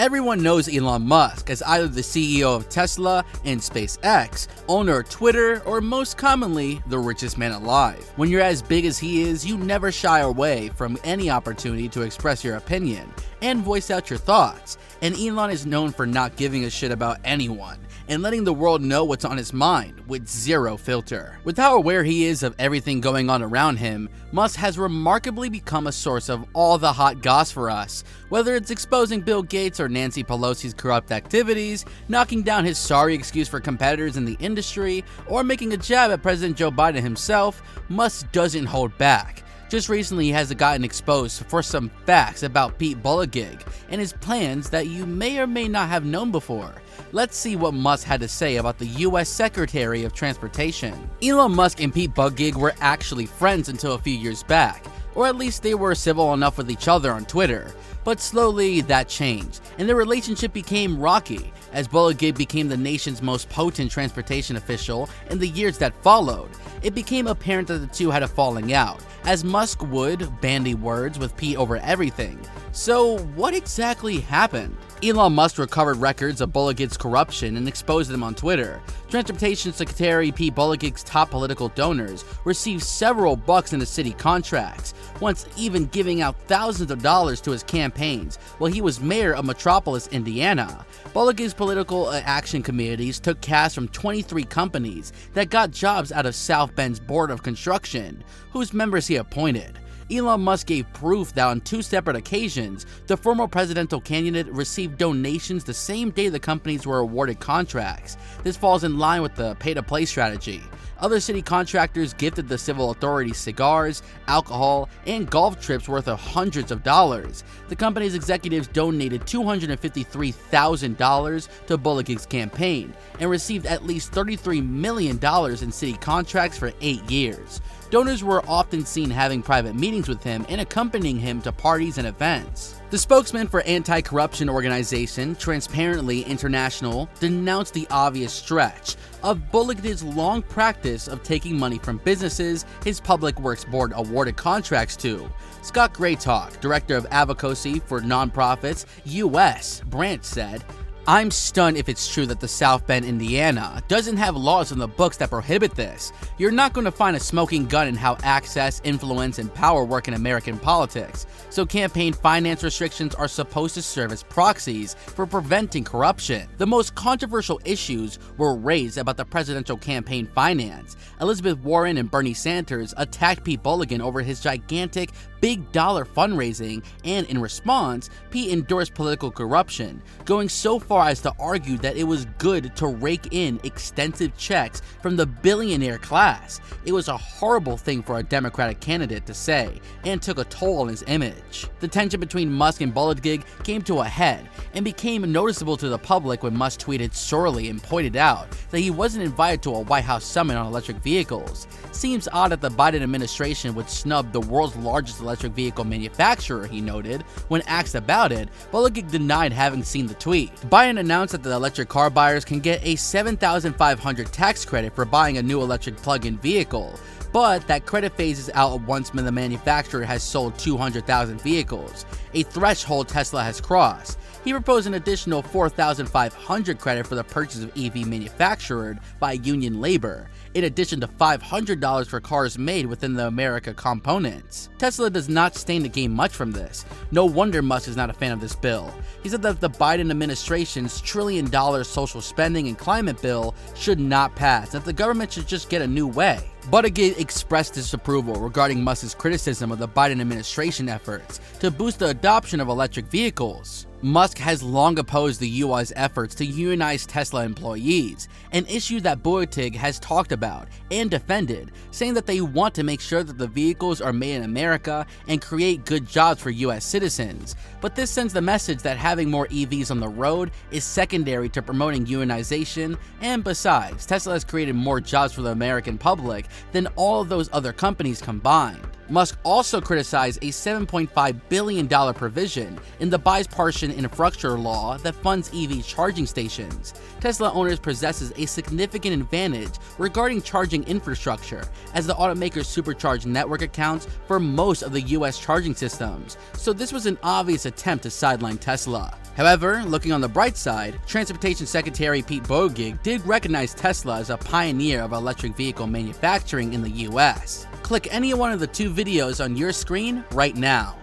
Everyone knows Elon Musk as either the CEO of Tesla and SpaceX, owner of Twitter, or most commonly, the richest man alive. When you're as big as he is, you never shy away from any opportunity to express your opinion and voice out your thoughts. And Elon is known for not giving a shit about anyone and letting the world know what's on his mind with zero filter. With how aware he is of everything going on around him, Musk has remarkably become a source of all the hot goss for us, whether it's exposing Bill Gates or Nancy Pelosi's corrupt activities, knocking down his sorry excuse for competitors in the industry, or making a jab at President Joe Biden himself. Musk doesn't hold back. Just recently, he has gotten exposed for some facts about Pete Buttigieg and his plans that you may or may not have known before. Let's see what Musk had to say about the US Secretary of Transportation. Elon Musk and Pete Buttigieg were actually friends until a few years back, or at least they were civil enough with each other on Twitter. But slowly that changed, and their relationship became rocky as Buttigieg became the nation's most potent transportation official in the years that followed. It became apparent that the two had a falling out, as Musk would bandy words with Pete over everything. So what exactly happened? Elon Musk recovered records of Buttigieg's corruption and exposed them on Twitter. Transportation Secretary Pete Buttigieg's top political donors received several bucks in the city contracts, once even giving out thousands of dollars to his campaigns while he was mayor of Metropolis, Indiana. Buttigieg's political action committees took cash from 23 companies that got jobs out of South Bend's Board of Construction, whose members he appointed. Elon Musk gave proof that on two separate occasions, the former presidential candidate received donations the same day the companies were awarded contracts. This falls in line with the pay-to-play strategy. Other city contractors gifted the civil authorities cigars, alcohol, and golf trips worth of hundreds of dollars. The company's executives donated $253,000 to Buttigieg's campaign and received at least $33 million in city contracts for 8 years. Donors were often seen having private meetings with him and accompanying him to parties and events. The spokesman for anti-corruption organization Transparently International denounced the obvious stretch of Buttigieg's long practice of taking money from businesses his Public Works Board awarded contracts to. Scott Graytalk, director of advocacy for nonprofits U.S. branch, said, "I'm stunned if it's true that the South Bend, Indiana doesn't have laws on the books that prohibit this. You're not going to find a smoking gun in how access, influence, and power work in American politics. So campaign finance restrictions are supposed to serve as proxies for preventing corruption." The most controversial issues were raised about the presidential campaign finance. Elizabeth Warren and Bernie Sanders attacked Pete Buttigieg over his gigantic big dollar fundraising, and in response, Pete endorsed political corruption, going so far as to argue that it was good to rake in extensive checks from the billionaire class. It was a horrible thing for a Democratic candidate to say, and took a toll on his image. The tension between Musk and Buttigieg came to a head and became noticeable to the public when Musk tweeted sorely and pointed out that he wasn't invited to a White House summit on electric vehicles. Seems odd that the Biden administration would snub the world's largest electric vehicle manufacturer, he noted. When asked about it, Buttigieg denied having seen the tweet. Biden announced that the electric car buyers can get a $7,500 tax credit for buying a new electric plug-in vehicle, but that credit phases out once the manufacturer has sold 200,000 vehicles, a threshold Tesla has crossed. He proposed an additional $4,500 credit for the purchase of EV manufactured by union labor, in addition to $500 for cars made within the America components. Tesla does not stand to gain much from this. No wonder Musk is not a fan of this bill. He said that the Biden administration's trillion-dollar social spending and climate bill should not pass, and that the government should just get a new way. Buttigieg expressed disapproval regarding Musk's criticism of the Biden administration efforts to boost the adoption of electric vehicles. Musk has long opposed the U.S. efforts to unionize Tesla employees, an issue that Buttigieg has talked about and defended, saying that they want to make sure that the vehicles are made in America and create good jobs for U.S. citizens. But this sends the message that having more EVs on the road is secondary to promoting unionization, and besides, Tesla has created more jobs for the American public than all of those other companies combined. Musk also criticized a $7.5 billion provision in the bipartisan infrastructure law that funds EV charging stations. Tesla owners possesses a significant advantage regarding charging infrastructure, as the automaker's supercharged network accounts for most of the US charging systems, so this was an obvious attempt to sideline Tesla. However, looking on the bright side, Transportation Secretary Pete Buttigieg did recognize Tesla as a pioneer of electric vehicle manufacturing in the US. Click any one of the two videos on your screen right now.